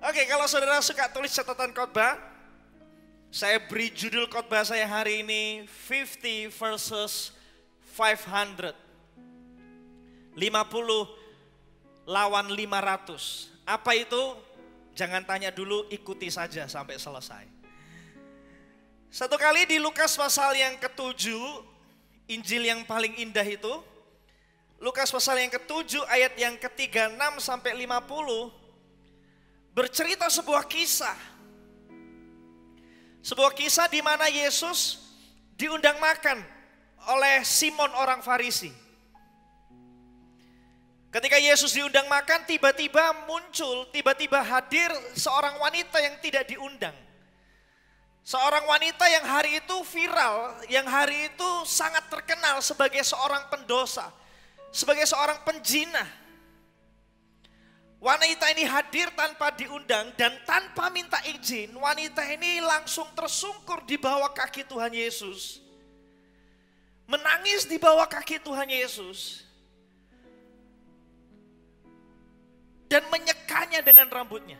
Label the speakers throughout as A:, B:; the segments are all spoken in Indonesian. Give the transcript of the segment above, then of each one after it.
A: Oke, kalau saudara suka tulis catatan khotbah, saya beri judul khotbah saya hari ini 50 versus 500. 50 lawan 500. Apa itu? Jangan tanya dulu, ikuti saja sampai selesai. Satu kali di Lukas pasal yang ke-7, Injil yang paling indah itu, Lukas pasal yang ke-7 ayat yang ke-36 sampai 50, bercerita sebuah kisah. Sebuah kisah di mana Yesus diundang makan oleh Simon orang Farisi. Ketika Yesus diundang makan, tiba-tiba hadir seorang wanita yang tidak diundang. Seorang wanita yang hari itu viral, yang hari itu sangat terkenal sebagai seorang pendosa, sebagai seorang penjinah. Wanita ini hadir tanpa diundang dan tanpa minta izin. Wanita ini langsung tersungkur di bawah kaki Tuhan Yesus. Menangis di bawah kaki Tuhan Yesus. Dan menyekanya dengan rambutnya.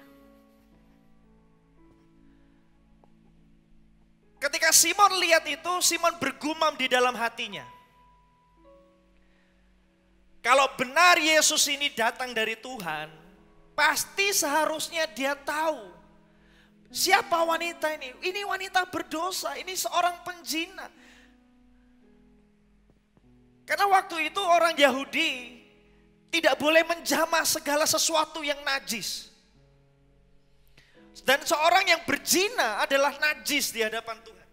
A: Ketika Simon lihat itu, Simon bergumam di dalam hatinya. Kalau benar Yesus ini datang dari Tuhan, pasti seharusnya dia tahu siapa wanita ini. Ini wanita berdosa, ini seorang penjina. Karena waktu itu orang Yahudi tidak boleh menjamah segala sesuatu yang najis. Dan seorang yang berzina adalah najis di hadapan Tuhan.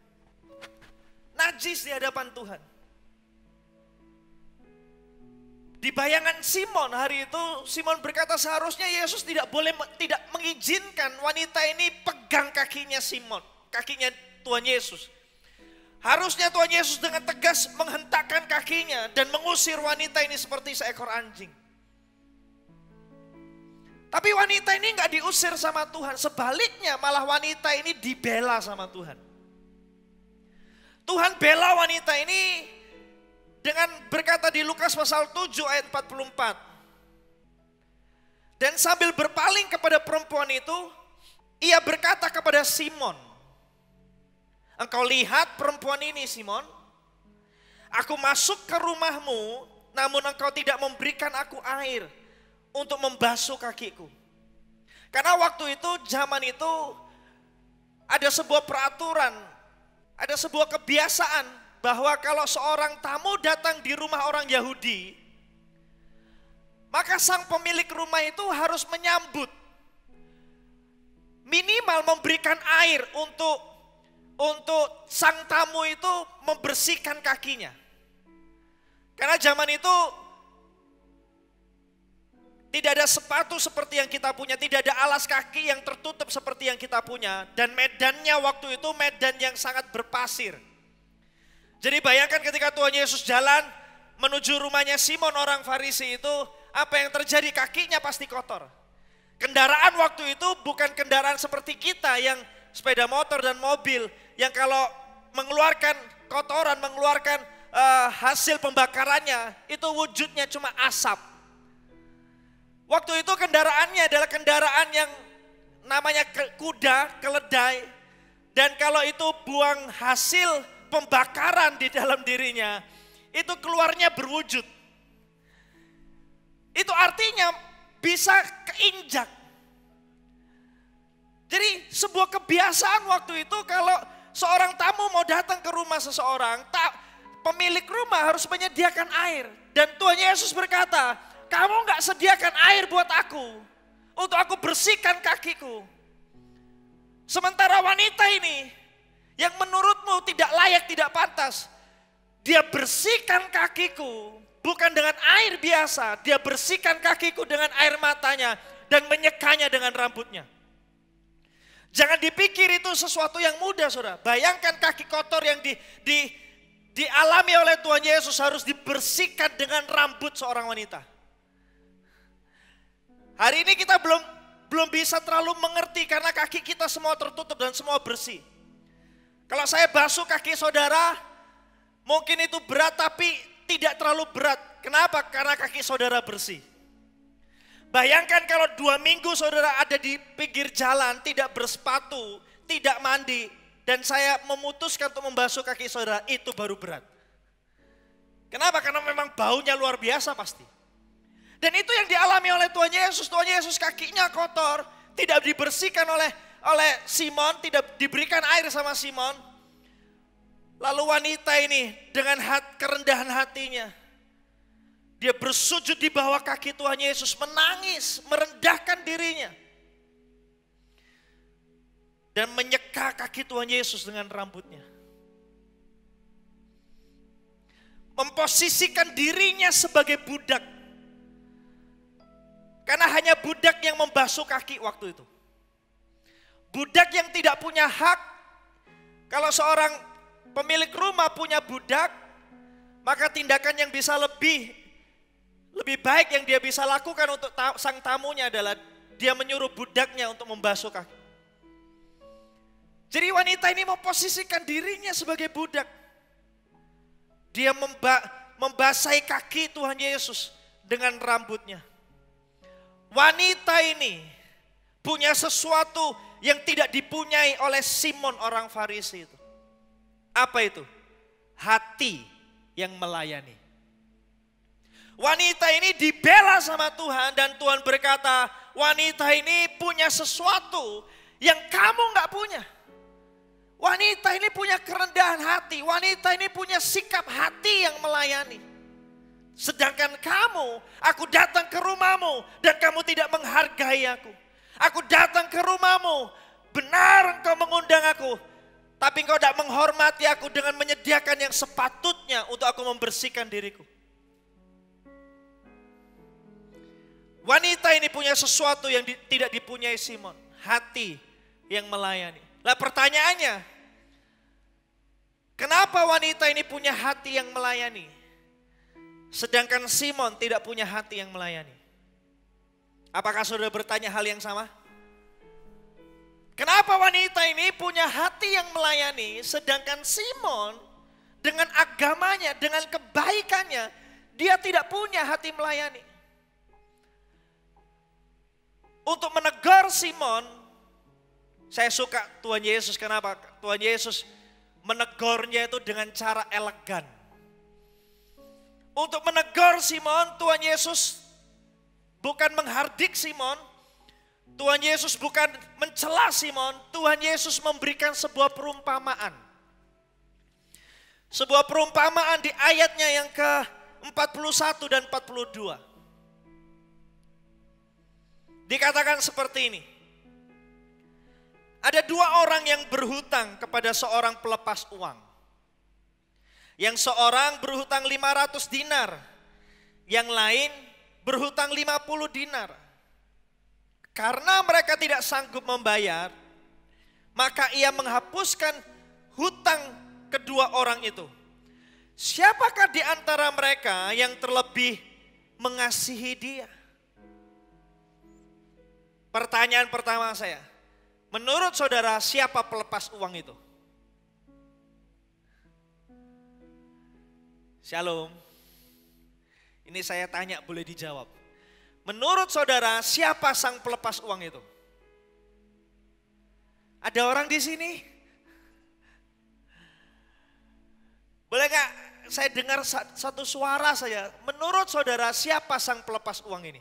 A: Najis di hadapan Tuhan. Di bayangan Simon hari itu, Simon berkata seharusnya Yesus tidak mengizinkan wanita ini pegang kakinya Simon, kakinya Tuhan Yesus. Harusnya Tuhan Yesus dengan tegas menghentakkan kakinya dan mengusir wanita ini seperti seekor anjing. Tapi wanita ini nggak diusir sama Tuhan, sebaliknya malah wanita ini dibela sama Tuhan. Tuhan bela wanita ini dengan berkata di Lukas pasal 7 ayat 44. Dan sambil berpaling kepada perempuan itu, ia berkata kepada Simon, engkau lihat perempuan ini Simon, aku masuk ke rumahmu, namun engkau tidak memberikan aku air untuk membasuh kakiku. Karena waktu itu, zaman itu, ada sebuah peraturan, ada sebuah kebiasaan, bahwa kalau seorang tamu datang di rumah orang Yahudi, maka sang pemilik rumah itu harus menyambut. Minimal memberikan air untuk sang tamu itu membersihkan kakinya. Karena zaman itu tidak ada sepatu seperti yang kita punya, tidak ada alas kaki yang tertutup seperti yang kita punya. Dan medannya waktu itu medan yang sangat berpasir. Jadi bayangkan ketika Tuhan Yesus jalan menuju rumahnya Simon orang Farisi itu, apa yang terjadi? Kakinya pasti kotor. Kendaraan waktu itu bukan kendaraan seperti kita yang sepeda motor dan mobil, yang kalau mengeluarkan kotoran, mengeluarkan hasil pembakarannya, itu wujudnya cuma asap. Waktu itu kendaraannya adalah kendaraan yang namanya kuda, keledai, dan kalau itu buang hasil pembakaran di dalam dirinya, itu keluarnya berwujud. Itu artinya bisa keinjak. Jadi sebuah kebiasaan waktu itu kalau seorang tamu mau datang ke rumah seseorang, pemilik rumah harus menyediakan air. Dan Tuhan Yesus berkata, kamu gak sediakan air buat aku, untuk aku bersihkan kakiku. Sementara wanita ini, yang menurutmu tidak layak, tidak pantas, dia bersihkan kakiku bukan dengan air biasa, dia bersihkan kakiku dengan air matanya dan menyekanya dengan rambutnya. Jangan dipikir itu sesuatu yang mudah, saudara. Bayangkan kaki kotor yang dialami oleh Tuhan Yesus harus dibersihkan dengan rambut seorang wanita. Hari ini kita belum bisa terlalu mengerti karena kaki kita semua tertutup dan semua bersih. Kalau saya basuh kaki saudara, mungkin itu berat, tapi tidak terlalu berat. Kenapa? Karena kaki saudara bersih. Bayangkan kalau 2 minggu saudara ada di pinggir jalan, tidak bersepatu, tidak mandi, dan saya memutuskan untuk membasuh kaki saudara, itu baru berat. Kenapa? Karena memang baunya luar biasa pasti. Dan itu yang dialami oleh Tuhan Yesus. Tuhan Yesus kakinya kotor, tidak dibersihkan oleh Simon, tidak diberikan air sama Simon. Lalu wanita ini dengan kerendahan hatinya, dia bersujud di bawah kaki Tuhan Yesus, menangis, merendahkan dirinya. Dan menyeka kaki Tuhan Yesus dengan rambutnya. Memposisikan dirinya sebagai budak. Karena hanya budak yang membasuh kaki waktu itu. Budak yang tidak punya hak. Kalau seorang pemilik rumah punya budak, maka tindakan yang bisa lebih baik yang dia bisa lakukan untuk sang tamunya adalah dia menyuruh budaknya untuk membasuh kaki. Jadi wanita ini memposisikan dirinya sebagai budak. Dia membasahi kaki Tuhan Yesus dengan rambutnya. Wanita ini punya sesuatu yang tidak dipunyai oleh Simon orang Farisi itu. Apa itu? Hati yang melayani. Wanita ini dibela sama Tuhan dan Tuhan berkata, wanita ini punya sesuatu yang kamu gak punya. Wanita ini punya kerendahan hati, wanita ini punya sikap hati yang melayani. Sedangkan kamu, aku datang ke rumahmu dan kamu tidak menghargai aku. Aku datang ke rumahmu, benar engkau mengundang aku, tapi engkau tidak menghormati aku dengan menyediakan yang sepatutnya untuk aku membersihkan diriku. Wanita ini punya sesuatu yang tidak dipunyai Simon, hati yang melayani. Lah pertanyaannya, kenapa wanita ini punya hati yang melayani, sedangkan Simon tidak punya hati yang melayani? Apakah saudara bertanya hal yang sama? Kenapa wanita ini punya hati yang melayani, sedangkan Simon dengan agamanya, dengan kebaikannya, dia tidak punya hati melayani? Untuk menegur Simon, saya suka Tuhan Yesus. Kenapa? Tuhan Yesus menegurnya itu dengan cara elegan. Untuk menegur Simon, Tuhan Yesus bukan menghardik Simon. Tuhan Yesus bukan mencela Simon. Tuhan Yesus memberikan sebuah perumpamaan. Sebuah perumpamaan di ayatnya yang ke-41 dan 42. Dikatakan seperti ini. Ada 2 orang yang berhutang kepada seorang pelepas uang. Yang seorang berhutang 500 dinar. Yang lain berhutang 50 dinar. Karena mereka tidak sanggup membayar, maka ia menghapuskan hutang kedua orang itu. Siapakah di antara mereka yang terlebih mengasihi dia? Pertanyaan pertama saya, menurut saudara siapa pelepas uang itu? Shalom. Ini saya tanya boleh dijawab. Menurut saudara siapa sang pelepas uang itu? Ada orang di sini? Boleh gak saya dengar satu suara saja? Menurut saudara siapa sang pelepas uang ini?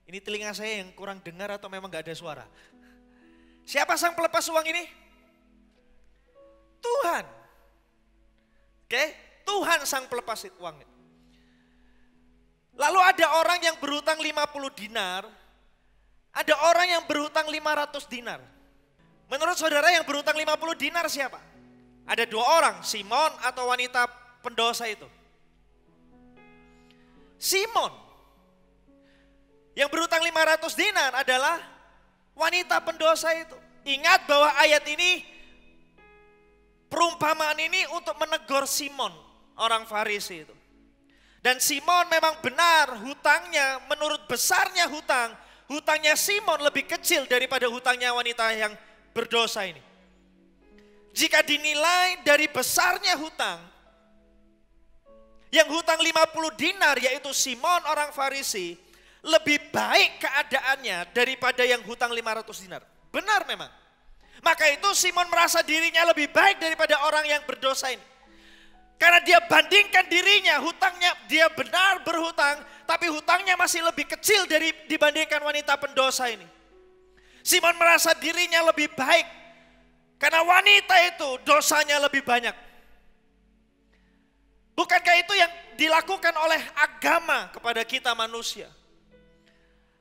A: Ini telinga saya yang kurang dengar atau memang gak ada suara? Siapa sang pelepas uang ini? Tuhan. Oke, Tuhan sang pelepas uang. Lalu ada orang yang berhutang 50 dinar, ada orang yang berhutang 500 dinar. Menurut saudara yang berhutang 50 dinar siapa? Ada 2 orang, Simon atau wanita pendosa itu? Simon. Yang berhutang 500 dinar adalah wanita pendosa itu. Ingat bahwa ayat ini, perumpamaan ini untuk menegur Simon, orang Farisi itu. Dan Simon memang benar hutangnya, menurut besarnya hutangnya Simon lebih kecil daripada hutangnya wanita yang berdosa ini. Jika dinilai dari besarnya hutang, Yang hutang 50 dinar yaitu Simon orang Farisi lebih baik keadaannya daripada yang hutang 500 dinar. Benar memang. Maka itu Simon merasa dirinya lebih baik daripada orang yang berdosa ini. Karena dia bandingkan dirinya, hutangnya dia benar berhutang, tapi hutangnya masih lebih kecil dibandingkan wanita pendosa ini. Simon merasa dirinya lebih baik karena wanita itu dosanya lebih banyak. Bukankah itu yang dilakukan oleh agama kepada kita manusia?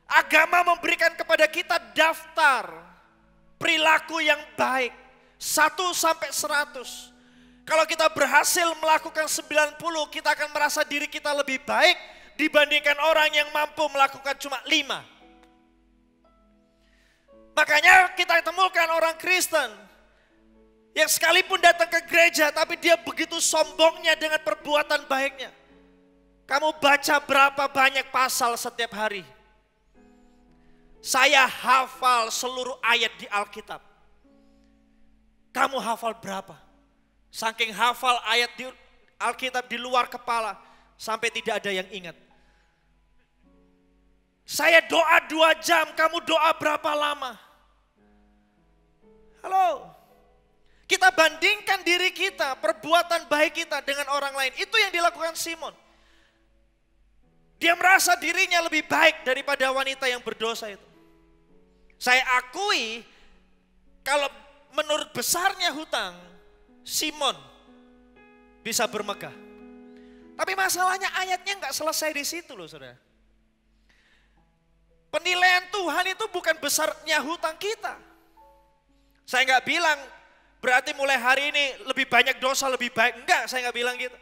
A: Agama memberikan kepada kita daftar perilaku yang baik 1 sampai 100. Kalau kita berhasil melakukan 90, kita akan merasa diri kita lebih baik dibandingkan orang yang mampu melakukan cuma 5. Makanya kita temukan orang Kristen yang sekalipun datang ke gereja, tapi dia begitu sombongnya dengan perbuatan baiknya. Kamu baca berapa banyak pasal setiap hari? Saya hafal seluruh ayat di Alkitab. Kamu hafal berapa? Saking hafal ayat di Alkitab di luar kepala, sampai tidak ada yang ingat. Saya doa 2 jam, kamu doa berapa lama? Halo? Kita bandingkan diri kita, perbuatan baik kita dengan orang lain. Itu yang dilakukan Simon. Dia merasa dirinya lebih baik daripada wanita yang berdosa itu. Saya akui, kalau menurut besarnya hutang, Simon bisa bermegah. Tapi masalahnya ayatnya nggak selesai di situ loh saudara. Penilaian Tuhan itu bukan besarnya hutang kita. Saya nggak bilang berarti mulai hari ini lebih banyak dosa lebih baik. Enggak, saya nggak bilang gitu.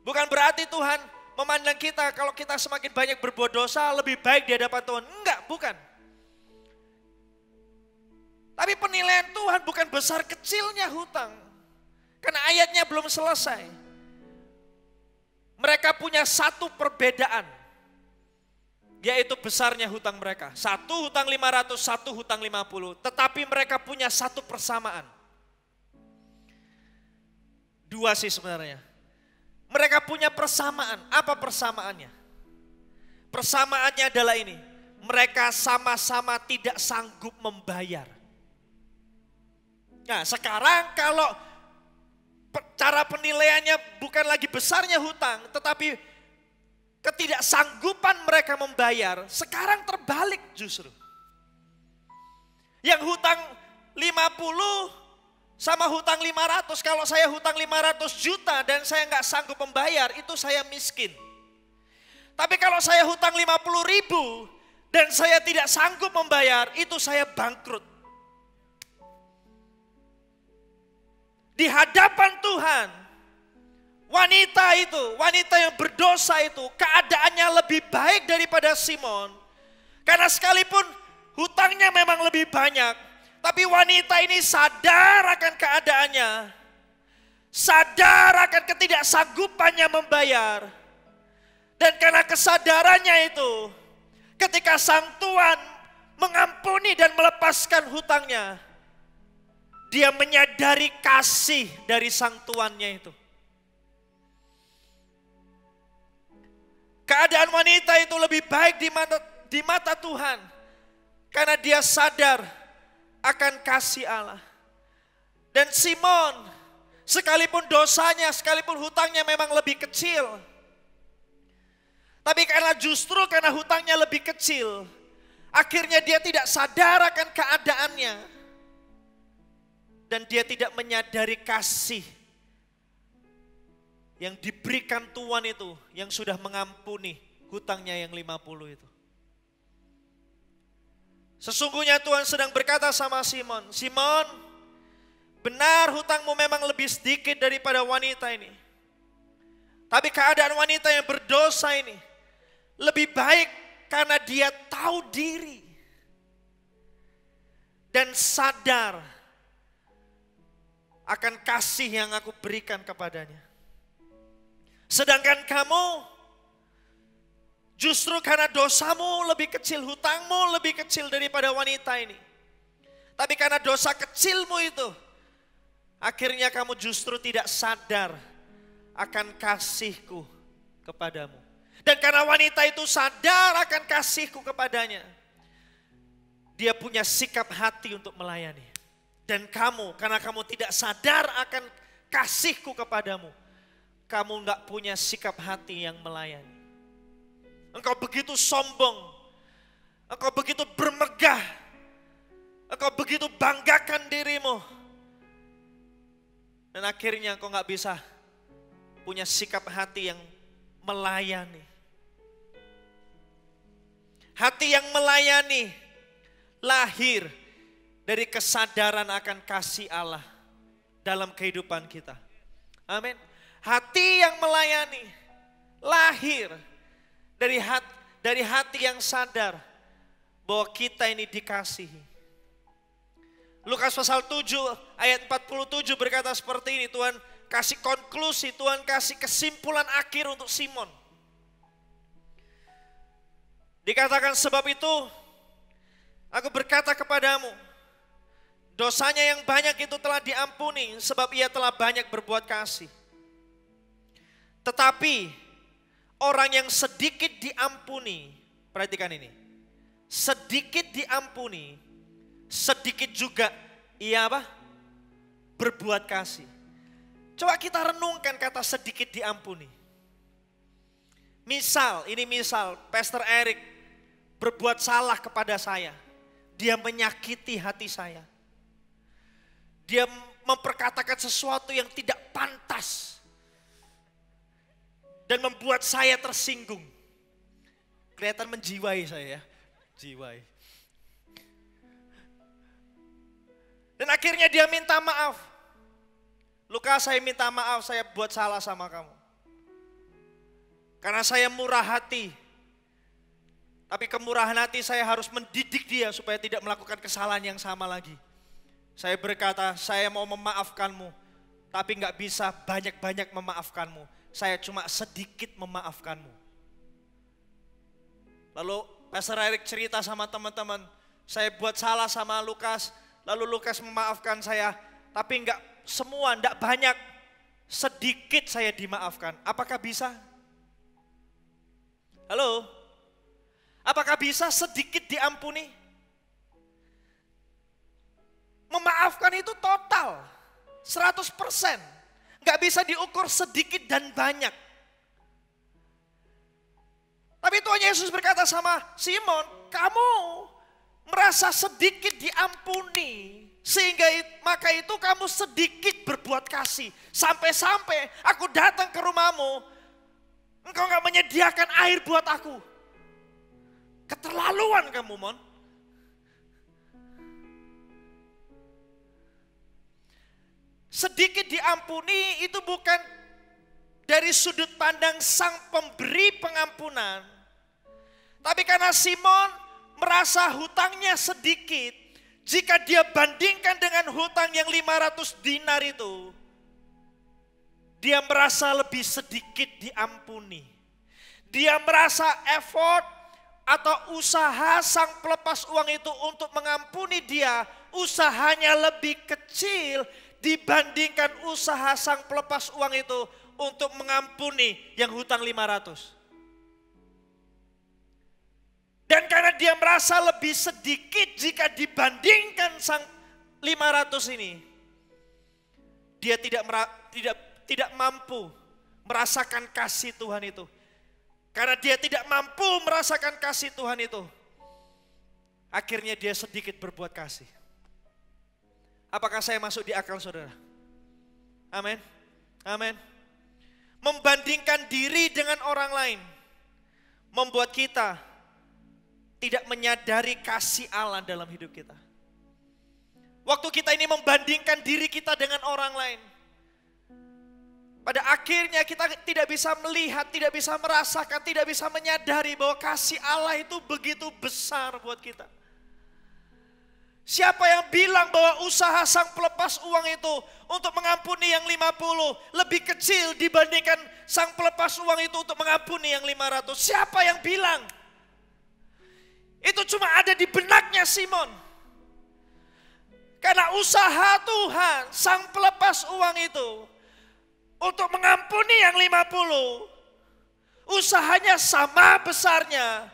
A: Bukan berarti Tuhan memandang kita kalau kita semakin banyak berbuat dosa lebih baik di hadapan Tuhan. Enggak, bukan. Tapi penilaian Tuhan bukan besar kecilnya hutang. Karena ayatnya belum selesai. Mereka punya satu perbedaan. Yaitu besarnya hutang mereka. Satu hutang 500, satu hutang 50. Tetapi mereka punya satu persamaan. 2 sih sebenarnya. Mereka punya persamaan. Apa persamaannya? Persamaannya adalah ini. Mereka sama-sama tidak sanggup membayar. Nah sekarang kalau cara penilaiannya bukan lagi besarnya hutang, tetapi ketidaksanggupan mereka membayar, sekarang terbalik justru. Yang hutang 50 sama hutang 500, kalau saya hutang 500 juta dan saya nggak sanggup membayar, itu saya miskin. Tapi kalau saya hutang 50 ribu dan saya tidak sanggup membayar, itu saya bangkrut. Di hadapan Tuhan, wanita yang berdosa itu, keadaannya lebih baik daripada Simon. Karena sekalipun hutangnya memang lebih banyak, tapi wanita ini sadar akan keadaannya, sadar akan ketidaksanggupannya membayar. Dan karena kesadarannya itu, ketika Sang Tuhan mengampuni dan melepaskan hutangnya, dia menyadari kasih dari Sang Tuannya itu. Keadaan wanita itu lebih baik di mata Tuhan. Karena dia sadar akan kasih Allah. Dan Simon, sekalipun dosanya, sekalipun hutangnya memang lebih kecil. Tapi karena hutangnya lebih kecil, akhirnya dia tidak sadar akan keadaannya. Dan dia tidak menyadari kasih yang diberikan Tuhan itu, yang sudah mengampuni hutangnya yang 50 itu. Sesungguhnya Tuhan sedang berkata sama Simon, Simon, benar hutangmu memang lebih sedikit daripada wanita ini. Tapi keadaan wanita yang berdosa ini lebih baik karena dia tahu diri dan sadar akan kasih yang aku berikan kepadanya. Sedangkan kamu justru karena dosamu lebih kecil, hutangmu lebih kecil daripada wanita ini. Tapi karena dosa kecilmu itu, akhirnya kamu justru tidak sadar akan kasihku kepadamu. Dan karena wanita itu sadar akan kasihku kepadanya, dia punya sikap hati untuk melayani. Dan kamu, karena kamu tidak sadar akan kasihku kepadamu, kamu enggak punya sikap hati yang melayani. Engkau begitu sombong, engkau begitu bermegah, engkau begitu banggakan dirimu. Dan akhirnya engkau enggak bisa punya sikap hati yang melayani. Hati yang melayani lahir dari kesadaran akan kasih Allah dalam kehidupan kita. Amin. Hati yang melayani lahir dari hati yang sadar bahwa kita ini dikasihi. Lukas pasal 7 ayat 47 berkata seperti ini, Tuhan kasih konklusi, Tuhan kasih kesimpulan akhir untuk Simon. Dikatakan sebab itu aku berkata kepadamu, dosanya yang banyak itu telah diampuni sebab ia telah banyak berbuat kasih. Tetapi orang yang sedikit diampuni, perhatikan ini, sedikit diampuni, sedikit juga ia apa? Berbuat kasih. Coba kita renungkan kata sedikit diampuni. Misal, Pastor Eric berbuat salah kepada saya. Dia menyakiti hati saya. Dia memperkatakan sesuatu yang tidak pantas. Dan membuat saya tersinggung. Kelihatan menjiwai saya ya. Jiwai. Dan akhirnya dia minta maaf. Lukas, saya minta maaf, saya buat salah sama kamu. Karena saya murah hati. Tapi kemurahan hati saya harus mendidik dia supaya tidak melakukan kesalahan yang sama lagi. Saya berkata, saya mau memaafkanmu. Tapi gak bisa banyak-banyak memaafkanmu. Saya cuma sedikit memaafkanmu. Lalu Pastor Eric cerita sama teman-teman, saya buat salah sama Lukas. Lalu Lukas memaafkan saya. Tapi gak semua, gak banyak. Sedikit saya dimaafkan. Apakah bisa? Halo? Apakah bisa sedikit diampuni? Memaafkan itu total, 100%. Gak bisa diukur sedikit dan banyak. Tapi Tuhan Yesus berkata sama Simon, kamu merasa sedikit diampuni. Sehingga maka itu kamu sedikit berbuat kasih. Sampai-sampai aku datang ke rumahmu, engkau gak menyediakan air buat aku. Keterlaluan kamu, Mon. Sedikit diampuni itu bukan dari sudut pandang sang pemberi pengampunan. Tapi karena Simon merasa hutangnya sedikit, jika dia bandingkan dengan hutang yang 500 dinar itu, dia merasa lebih sedikit diampuni. Dia merasa effort atau usaha sang pelepas uang itu untuk mengampuni dia, usahanya lebih kecil dibandingkan usaha sang pelepas uang itu untuk mengampuni yang hutang 500. Dan karena dia merasa lebih sedikit jika dibandingkan sang 500 ini, dia tidak mampu merasakan kasih Tuhan itu. Karena dia tidak mampu merasakan kasih Tuhan itu, akhirnya dia sedikit berbuat kasih. Apakah saya masuk di akal saudara? Amin. Amin. Membandingkan diri dengan orang lain membuat kita tidak menyadari kasih Allah dalam hidup kita. Waktu kita ini membandingkan diri kita dengan orang lain, pada akhirnya kita tidak bisa melihat, tidak bisa merasakan, tidak bisa menyadari bahwa kasih Allah itu begitu besar buat kita. Siapa yang bilang bahwa usaha sang pelepas uang itu untuk mengampuni yang 50 lebih kecil dibandingkan sang pelepas uang itu untuk mengampuni yang 500? Siapa yang bilang? Itu cuma ada di benaknya Simon. Karena usaha Tuhan, sang pelepas uang itu untuk mengampuni yang 50. Usahanya sama besarnya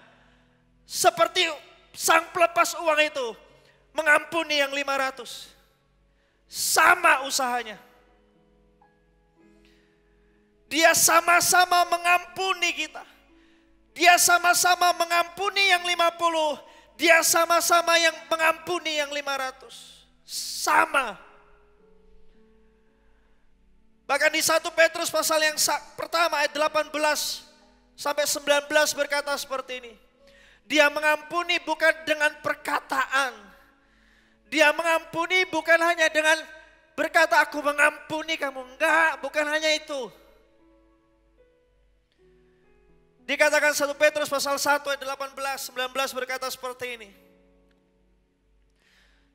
A: seperti sang pelepas uang itu mengampuni yang 500. Sama usahanya. Dia sama-sama mengampuni kita. Dia sama-sama mengampuni yang 50. Dia sama-sama yang mengampuni yang 500. Sama. Bahkan di 1 Petrus pasal yang pertama ayat 18 sampai 19 berkata seperti ini. Dia mengampuni bukan dengan perkataan. Dia mengampuni bukan hanya dengan berkata aku mengampuni kamu. Enggak, bukan hanya itu. Dikatakan 1 Petrus pasal 1 ayat 18, 19 berkata seperti ini.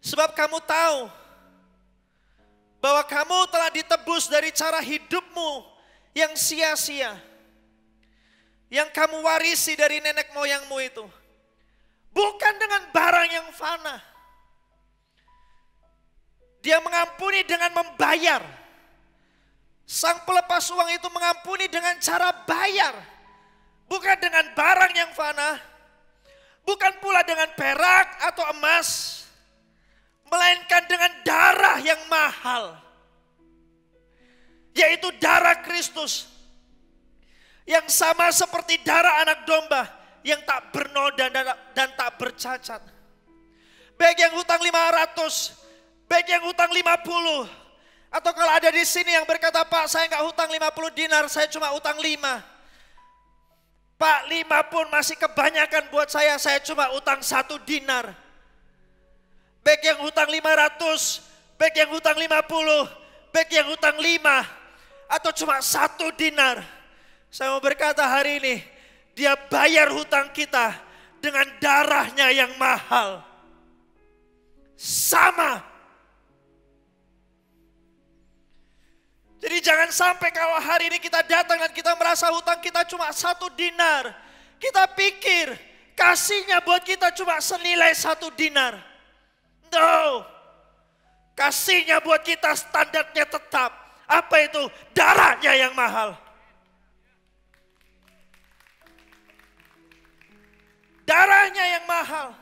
A: Sebab kamu tahu bahwa kamu telah ditebus dari cara hidupmu yang sia-sia. Yang kamu warisi dari nenek moyangmu itu. Bukan dengan barang yang fana. Dia mengampuni dengan membayar. Sang pelepas uang itu mengampuni dengan cara bayar. Bukan dengan barang yang fana. Bukan pula dengan perak atau emas. Melainkan dengan darah yang mahal. Yaitu darah Kristus. Yang sama seperti darah anak domba. Yang tak bernoda dan tak bercacat. Baik yang hutang 500. Baik yang hutang 50. Atau kalau ada di sini yang berkata, Pak saya nggak hutang 50 dinar, saya cuma hutang 5. Pak 5 pun masih kebanyakan buat saya cuma hutang 1 dinar. Baik yang hutang 500, baik yang hutang 50, baik yang hutang 5. Atau cuma 1 dinar. Saya mau berkata hari ini, dia bayar hutang kita dengan darahnya yang mahal. Sama. Jadi jangan sampai kalau hari ini kita datang dan kita merasa hutang kita cuma 1 dinar. Kita pikir kasihnya buat kita cuma senilai 1 dinar. No. Kasihnya buat kita standarnya tetap. Apa itu? Darahnya yang mahal. Darahnya yang mahal.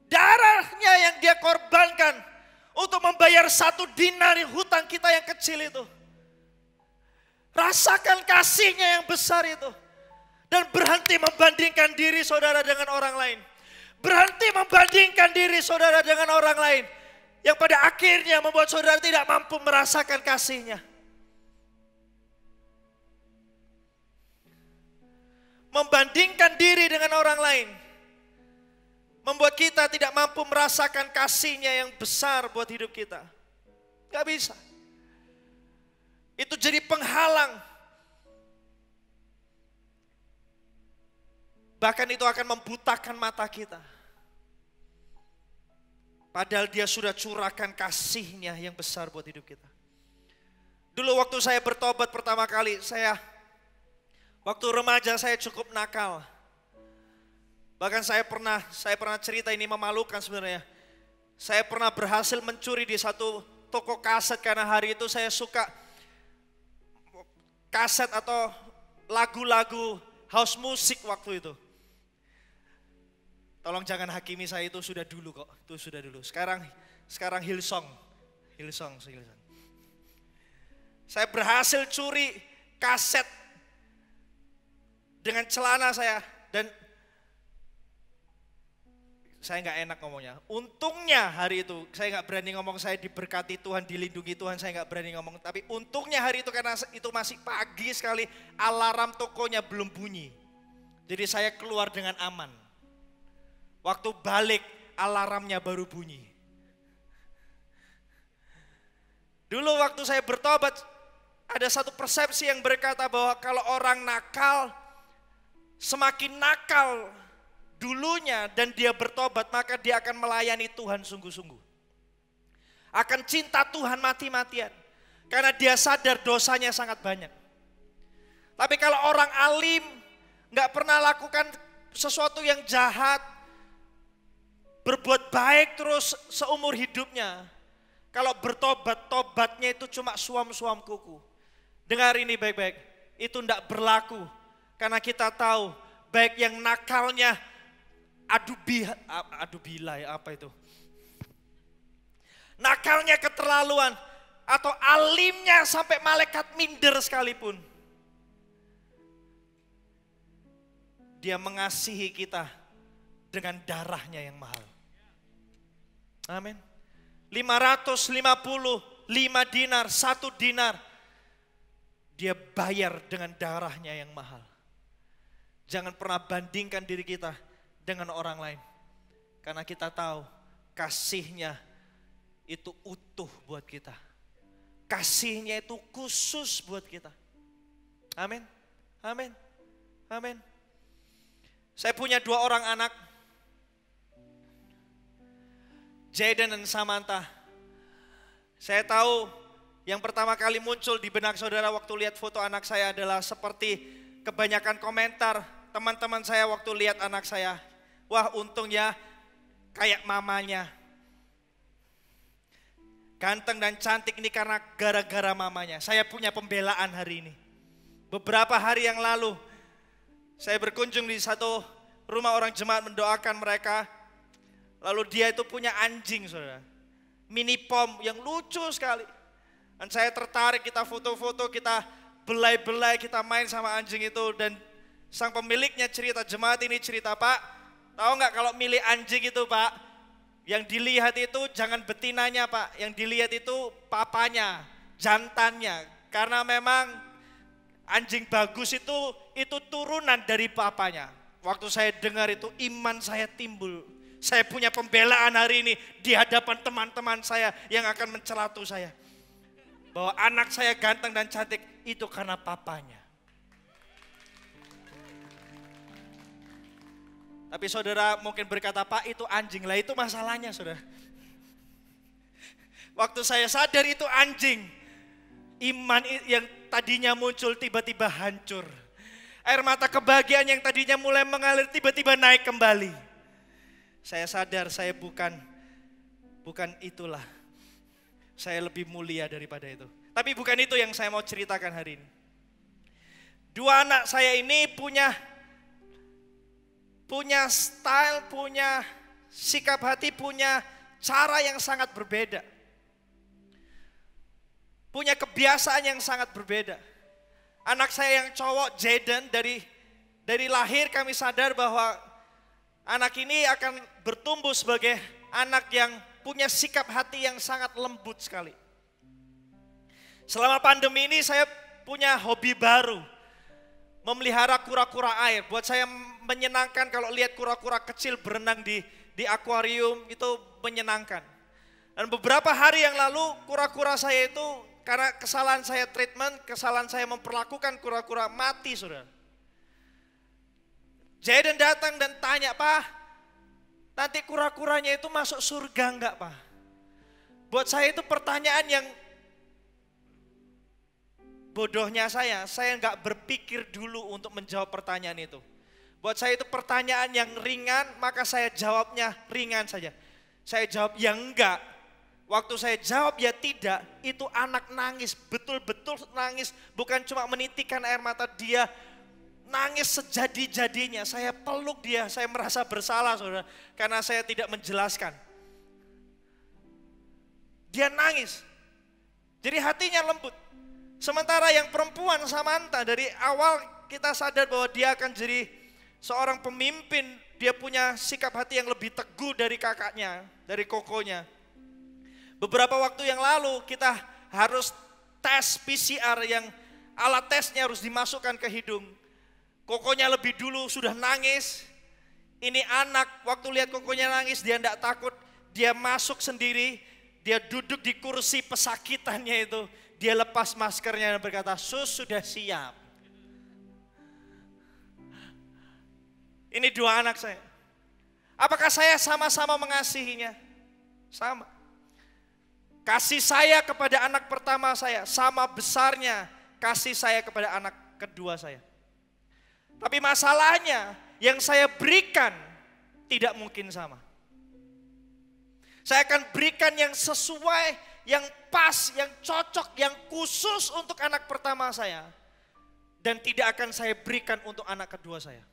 A: Darahnya yang dia korbankan. Untuk membayar 1 dinar hutang kita yang kecil itu. Rasakan kasihnya yang besar itu. Dan berhenti membandingkan diri saudara dengan orang lain. Berhenti membandingkan diri saudara dengan orang lain. Yang pada akhirnya membuat saudara tidak mampu merasakan kasihnya. Membandingkan diri dengan orang lain. Membuat kita tidak mampu merasakan kasihnya yang besar buat hidup kita. Gak bisa. Itu jadi penghalang. Bahkan itu akan membutakan mata kita. Padahal dia sudah curahkan kasihnya yang besar buat hidup kita. Dulu waktu saya bertobat pertama kali, waktu remaja saya cukup nakal. Bahkan saya pernah cerita, ini memalukan sebenarnya. Saya pernah berhasil mencuri di satu toko kaset karena hari itu saya suka kaset atau lagu-lagu house music waktu itu. Tolong jangan hakimi saya, itu sudah dulu kok, itu sudah dulu. Sekarang Hillsong. Saya berhasil curi kaset dengan celana saya dan saya nggak enak ngomongnya. Untungnya hari itu saya nggak berani ngomong saya diberkati Tuhan, dilindungi Tuhan, saya nggak berani ngomong. Tapi untungnya hari itu karena itu masih pagi sekali, alarm tokonya belum bunyi. Jadi saya keluar dengan aman. Waktu balik alarmnya baru bunyi. Dulu waktu saya bertobat ada satu persepsi yang berkata bahwa kalau orang nakal, semakin nakal dulunya dan dia bertobat, maka dia akan melayani Tuhan sungguh-sungguh. Akan cinta Tuhan mati-matian. Karena dia sadar dosanya sangat banyak. Tapi kalau orang alim, gak pernah lakukan sesuatu yang jahat, berbuat baik terus seumur hidupnya. Kalau bertobat, tobatnya itu cuma suam-suam kuku. Dengar ini baik-baik, itu tidak berlaku. Karena kita tahu, baik yang nakalnya, apa itu? Nakalnya keterlaluan, atau alimnya sampai malaikat minder sekalipun. Dia mengasihi kita dengan darahnya yang mahal. Amin. 555 dinar, 1 dinar. Dia bayar dengan darahnya yang mahal. Jangan pernah bandingkan diri kita dengan orang lain. Karena kita tahu kasihnya itu utuh buat kita. Kasihnya itu khusus buat kita. Amin. Amin. Amin. Saya punya 2 orang anak, Jaden dan Samantha. Saya tahu yang pertama kali muncul di benak saudara waktu lihat foto anak saya adalah seperti kebanyakan komentar teman-teman saya waktu lihat anak saya. Wah, untung ya kayak mamanya. Ganteng dan cantik ini karena gara-gara mamanya. Saya punya pembelaan hari ini. Beberapa hari yang lalu saya berkunjung di satu rumah orang jemaat mendoakan mereka. Lalu dia itu punya anjing, saudara. Mini pom yang lucu sekali. Dan saya tertarik, kita foto-foto, kita belai-belai, kita main sama anjing itu. Dan sang pemiliknya cerita, jemaat ini cerita, Pak, tahu nggak kalau milih anjing itu, Pak, yang dilihat itu jangan betinanya, Pak. Yang dilihat itu papanya, jantannya. Karena memang anjing bagus itu turunan dari papanya. Waktu saya dengar itu iman saya timbul. Saya punya pembelaan hari ini di hadapan teman-teman saya yang akan mencelatu saya. Bahwa anak saya ganteng dan cantik itu karena papanya. Tapi saudara mungkin berkata, Pak itu anjing. Lah itu masalahnya saudara. Waktu saya sadar itu anjing. Iman yang tadinya muncul tiba-tiba hancur. Air mata kebahagiaan yang tadinya mulai mengalir tiba-tiba naik kembali. Saya sadar saya bukan itulah. Saya lebih mulia daripada itu. Tapi bukan itu yang saya mau ceritakan hari ini. 2 anak saya ini punya style, punya sikap hati, punya cara yang sangat berbeda. Punya kebiasaan yang sangat berbeda. Anak saya yang cowok, Jaden, dari lahir kami sadar bahwa anak ini akan bertumbuh sebagai anak yang punya sikap hati yang sangat lembut sekali. Selama pandemi ini saya punya hobi baru. Memelihara kura-kura air. Buat saya menyenangkan kalau lihat kura-kura kecil berenang di akuarium, itu menyenangkan. Dan beberapa hari yang lalu kura-kura saya itu karena kesalahan saya treatment, kesalahan saya memperlakukan kura-kura mati, saudara. Jaden datang dan tanya, Pak, nanti kura-kuranya itu masuk surga enggak, Pak? Buat saya itu pertanyaan yang bodohnya saya enggak berpikir dulu untuk menjawab pertanyaan itu. Buat saya itu pertanyaan yang ringan, maka saya jawabnya ringan saja. Saya jawab ya enggak. Waktu saya jawab ya tidak, itu anak nangis, betul-betul nangis. Bukan cuma menitikkan air mata, dia nangis sejadi-jadinya. Saya peluk dia, saya merasa bersalah saudara, karena saya tidak menjelaskan. Dia nangis, jadi hatinya lembut. Sementara yang perempuan Samantha, dari awal kita sadar bahwa dia akan jadi seorang pemimpin. Dia punya sikap hati yang lebih teguh dari kakaknya, dari kokonya. Beberapa waktu yang lalu kita harus tes PCR yang alat tesnya harus dimasukkan ke hidung. Kokonya lebih dulu sudah nangis. Ini anak waktu lihat kokonya nangis dia tidak takut. Dia masuk sendiri, dia duduk di kursi pesakitannya itu. Dia lepas maskernya dan berkata, Sus sudah siap. Ini 2 anak saya. Apakah saya sama-sama mengasihinya? Sama. Kasih saya kepada anak pertama saya sama besarnya kasih saya kepada anak kedua saya. Tapi masalahnya yang saya berikan tidak mungkin sama. Saya akan berikan yang sesuai yang pas, yang cocok, yang khusus untuk anak pertama saya. Dan tidak akan saya berikan untuk anak kedua saya.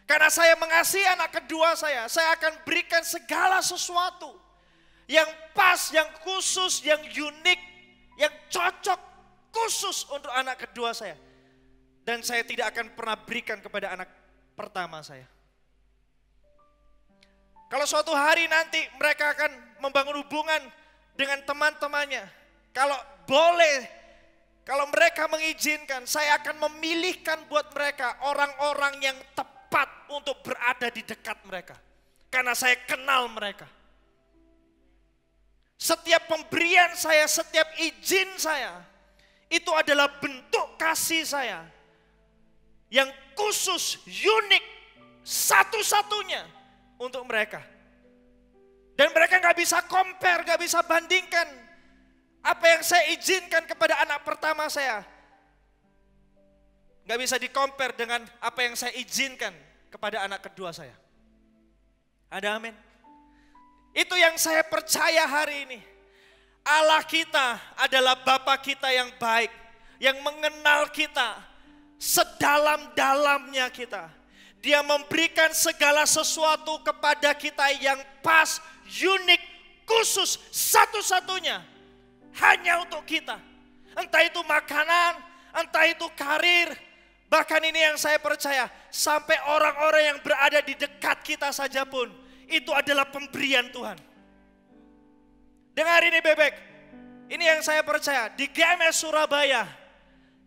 A: Karena saya mengasihi anak kedua saya akan berikan segala sesuatu yang pas, yang khusus, yang unik, yang cocok, khusus untuk anak kedua saya. Dan saya tidak akan pernah berikan kepada anak pertama saya. Kalau suatu hari nanti mereka akan membangun hubungan dengan teman-temannya, kalau boleh, kalau mereka mengizinkan, saya akan memilihkan buat mereka orang-orang yang tepat untuk berada di dekat mereka. Karena saya kenal mereka. Setiap pemberian saya, setiap izin saya, itu adalah bentuk kasih saya. Yang khusus, unik, satu-satunya untuk mereka. Dan mereka gak bisa compare, gak bisa bandingkan. Apa yang saya izinkan kepada anak pertama saya, gak bisa di-compare dengan apa yang saya izinkan kepada anak kedua saya. Ada amin? Itu yang saya percaya hari ini. Allah kita adalah Bapa kita yang baik, yang mengenal kita sedalam-dalamnya kita. Dia memberikan segala sesuatu kepada kita yang pas, unik, khusus, satu-satunya. Hanya untuk kita. Entah itu makanan, entah itu karir. Bahkan ini yang saya percaya, sampai orang-orang yang berada di dekat kita saja pun, itu adalah pemberian Tuhan. Dengar ini bebek, ini yang saya percaya, di GMS Surabaya,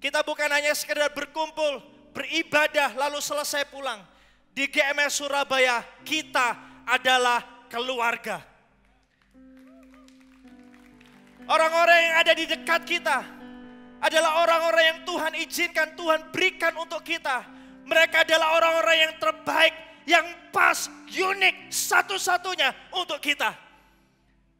A: kita bukan hanya sekedar berkumpul, beribadah lalu selesai pulang. Di GMS Surabaya kita adalah keluarga. Orang-orang yang ada di dekat kita adalah orang-orang yang Tuhan izinkan, Tuhan berikan untuk kita. Mereka adalah orang-orang yang terbaik, yang pas, unik, satu-satunya untuk kita.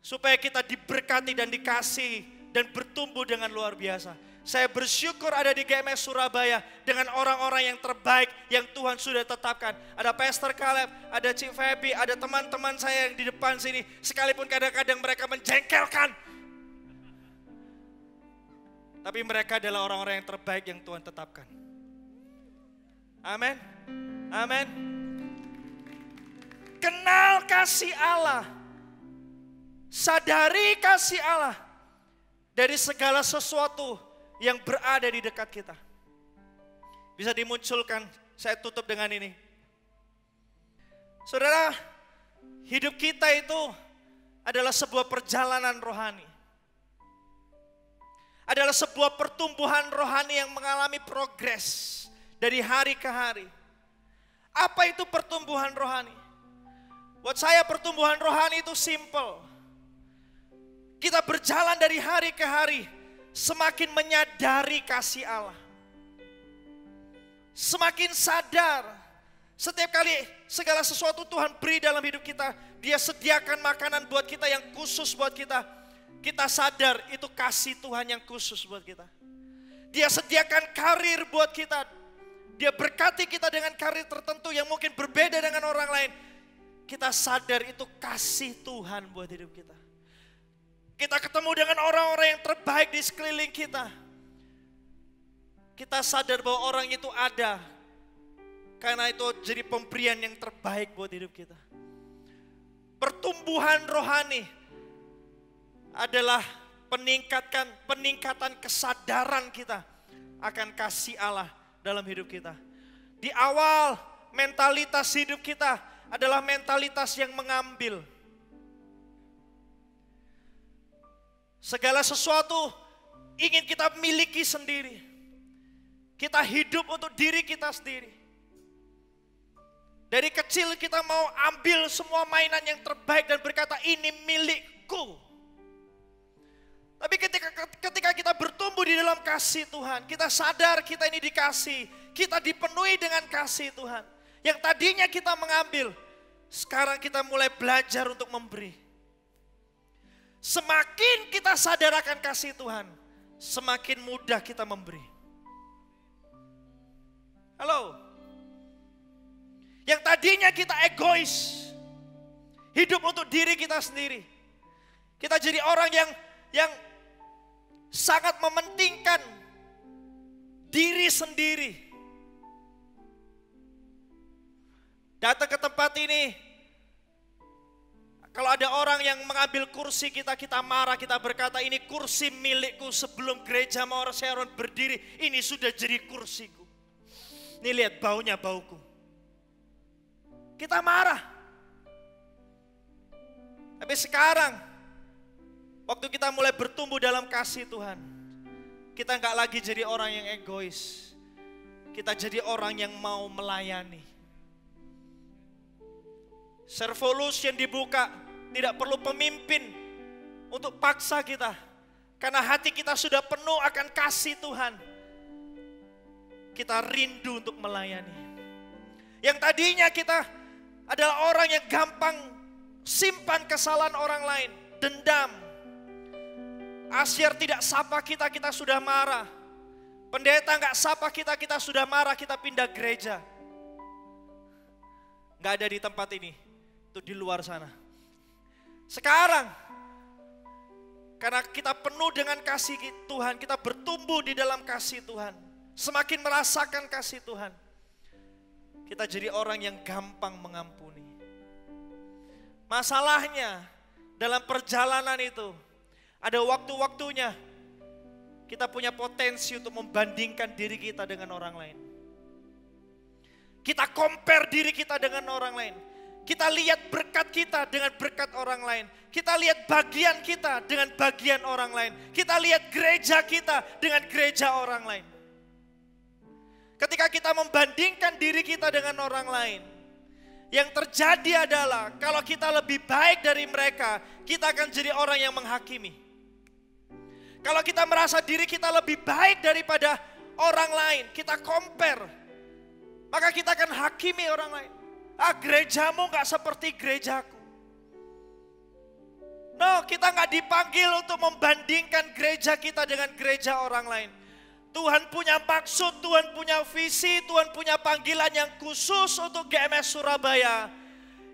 A: Supaya kita diberkati dan dikasih dan bertumbuh dengan luar biasa. Saya bersyukur ada di GMS Surabaya dengan orang-orang yang terbaik yang Tuhan sudah tetapkan. Ada Pastor Caleb, ada Cik Feby, ada teman-teman saya yang di depan sini. Sekalipun kadang-kadang mereka menjengkelkan. Tapi mereka adalah orang-orang yang terbaik yang Tuhan tetapkan. Amin. Amin. Kenal kasih Allah. Sadari kasih Allah dari segala sesuatu yang berada di dekat kita. Bisa dimunculkan, saya tutup dengan ini. Saudara, hidup kita itu adalah sebuah perjalanan rohani. Adalah sebuah pertumbuhan rohani yang mengalami progres dari hari ke hari. Apa itu pertumbuhan rohani? Buat saya pertumbuhan rohani itu simple. Kita berjalan dari hari ke hari, semakin menyadari kasih Allah. Semakin sadar, setiap kali segala sesuatu Tuhan beri dalam hidup kita, Dia sediakan makanan buat kita yang khusus buat kita. Kita sadar itu kasih Tuhan yang khusus buat kita. Dia sediakan karir buat kita. Dia berkati kita dengan karir tertentu yang mungkin berbeda dengan orang lain. Kita sadar itu kasih Tuhan buat hidup kita. Kita ketemu dengan orang-orang yang terbaik di sekeliling kita. Kita sadar bahwa orang itu ada. Karena itu jadi pemberian yang terbaik buat hidup kita. Pertumbuhan rohani adalah peningkatan kesadaran kita akan kasih Allah dalam hidup kita. Di awal mentalitas hidup kita adalah mentalitas yang mengambil. Segala sesuatu ingin kita miliki sendiri. Kita hidup untuk diri kita sendiri. Dari kecil kita mau ambil semua mainan yang terbaik dan berkata ini milikku. Tapi ketika kita bertumbuh di dalam kasih Tuhan, kita sadar kita ini dikasih, kita dipenuhi dengan kasih Tuhan. Yang tadinya kita mengambil, sekarang kita mulai belajar untuk memberi. Semakin kita sadar akan kasih Tuhan, semakin mudah kita memberi. Halo? Yang tadinya kita egois, hidup untuk diri kita sendiri. Kita jadi orang yang sangat mementingkan diri sendiri. Datang ke tempat ini, kalau ada orang yang mengambil kursi kita, kita marah, kita berkata ini kursi milikku, sebelum gereja mau saya berdiri, ini sudah jadi kursiku. Ini lihat baunya, bauku. Kita marah. Tapi sekarang, waktu kita mulai bertumbuh dalam kasih Tuhan, kita nggak lagi jadi orang yang egois. Kita jadi orang yang mau melayani. Servolution dibuka, tidak perlu pemimpin untuk paksa kita. Karena hati kita sudah penuh akan kasih Tuhan. Kita rindu untuk melayani. Yang tadinya kita adalah orang yang gampang simpan kesalahan orang lain, dendam. Asyir tidak sapa kita, kita sudah marah. Pendeta nggak sapa kita, kita sudah marah, kita pindah gereja. Nggak ada di tempat ini. Itu di luar sana. Sekarang, karena kita penuh dengan kasih Tuhan, kita bertumbuh di dalam kasih Tuhan, semakin merasakan kasih Tuhan, kita jadi orang yang gampang mengampuni. Masalahnya, dalam perjalanan itu, ada waktu-waktunya, kita punya potensi untuk membandingkan diri kita dengan orang lain. Kita compare diri kita dengan orang lain. Kita lihat berkat kita dengan berkat orang lain. Kita lihat bagian kita dengan bagian orang lain. Kita lihat gereja kita dengan gereja orang lain. Ketika kita membandingkan diri kita dengan orang lain, yang terjadi adalah kalau kita lebih baik dari mereka, kita akan jadi orang yang menghakimi. Kalau kita merasa diri kita lebih baik daripada orang lain, kita compare, maka kita akan hakimi orang lain. Gerejamu gak seperti gerejaku. No, kita gak dipanggil untuk membandingkan gereja kita dengan gereja orang lain. Tuhan punya maksud, Tuhan punya visi, Tuhan punya panggilan yang khusus untuk GMS Surabaya,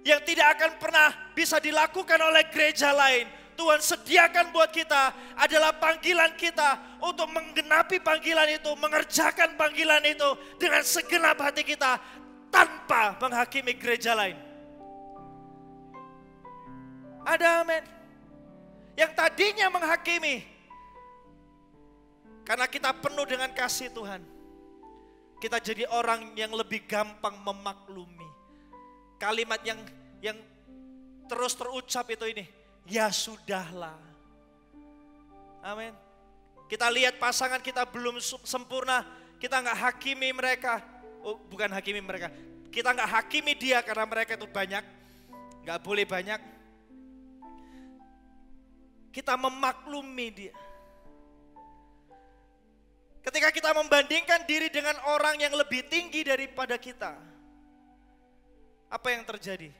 A: yang tidak akan pernah bisa dilakukan oleh gereja lain. Tuhan sediakan buat kita adalah panggilan kita untuk menggenapi panggilan itu, mengerjakan panggilan itu dengan segenap hati kita, tanpa menghakimi gereja lain. Ada amin. Yang tadinya menghakimi, karena kita penuh dengan kasih Tuhan, kita jadi orang yang lebih gampang memaklumi. Kalimat yang terus terucap itu ini, ya sudahlah. Amin. Kita lihat pasangan kita belum sempurna, kita nggak hakimi mereka. Oh, bukan hakimi mereka. Kita nggak hakimi dia karena mereka itu banyak. Nggak boleh banyak. Kita memaklumi dia. Ketika kita membandingkan diri dengan orang yang lebih tinggi daripada kita, apa yang terjadi?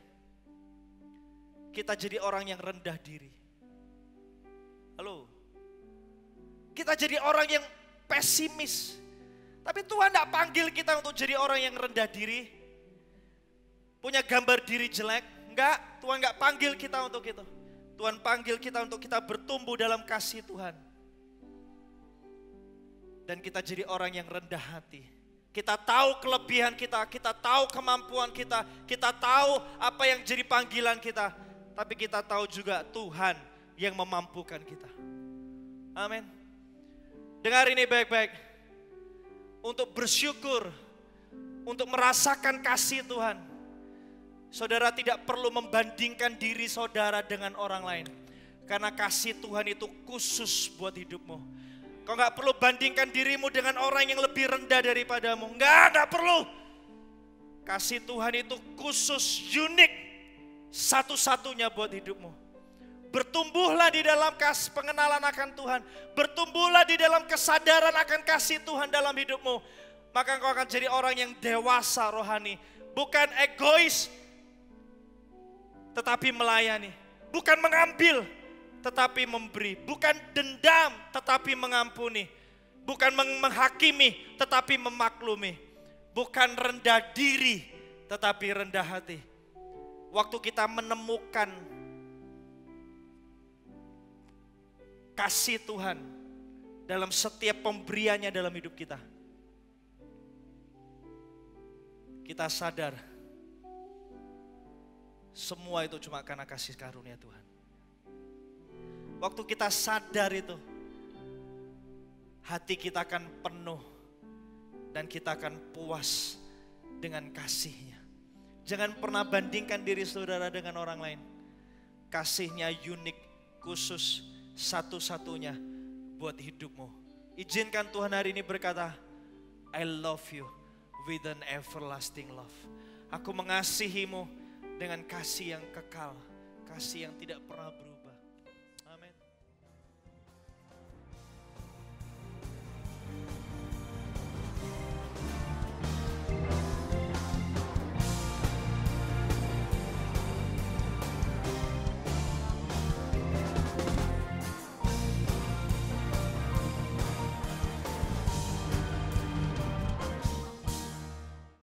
A: Kita jadi orang yang rendah diri. Halo? Kita jadi orang yang pesimis. Tapi Tuhan tidak panggil kita untuk jadi orang yang rendah diri, punya gambar diri jelek. Enggak, Tuhan enggak panggil kita untuk itu. Tuhan panggil kita untuk kita bertumbuh dalam kasih Tuhan. Dan kita jadi orang yang rendah hati. Kita tahu kelebihan kita tahu kemampuan kita tahu apa yang jadi panggilan kita. Tapi kita tahu juga Tuhan yang memampukan kita. Amin. Dengar ini baik-baik. Untuk bersyukur, untuk merasakan kasih Tuhan, saudara tidak perlu membandingkan diri saudara dengan orang lain. Karena kasih Tuhan itu khusus buat hidupmu. Kau gak perlu bandingkan dirimu dengan orang yang lebih rendah daripadamu. Gak perlu. Kasih Tuhan itu khusus, unik, satu-satunya buat hidupmu. Bertumbuhlah di dalam pengenalan akan Tuhan. Bertumbuhlah di dalam kesadaran akan kasih Tuhan dalam hidupmu. Maka engkau akan jadi orang yang dewasa rohani. Bukan egois, tetapi melayani. Bukan mengambil, tetapi memberi. Bukan dendam, tetapi mengampuni. Bukan menghakimi, tetapi memaklumi. Bukan rendah diri, tetapi rendah hati. Waktu kita menemukan kasih Tuhan dalam setiap pemberiannya dalam hidup kita. Kita sadar semua itu cuma karena kasih karunia Tuhan. Waktu kita sadar itu, hati kita akan penuh dan kita akan puas dengan kasih-Nya. Jangan pernah bandingkan diri saudara dengan orang lain. Kasih-Nya unik, khusus, satu-satunya buat hidupmu. Izinkan Tuhan hari ini berkata, I love you with an everlasting love. Aku mengasihimu dengan kasih yang kekal, kasih yang tidak pernah berubah.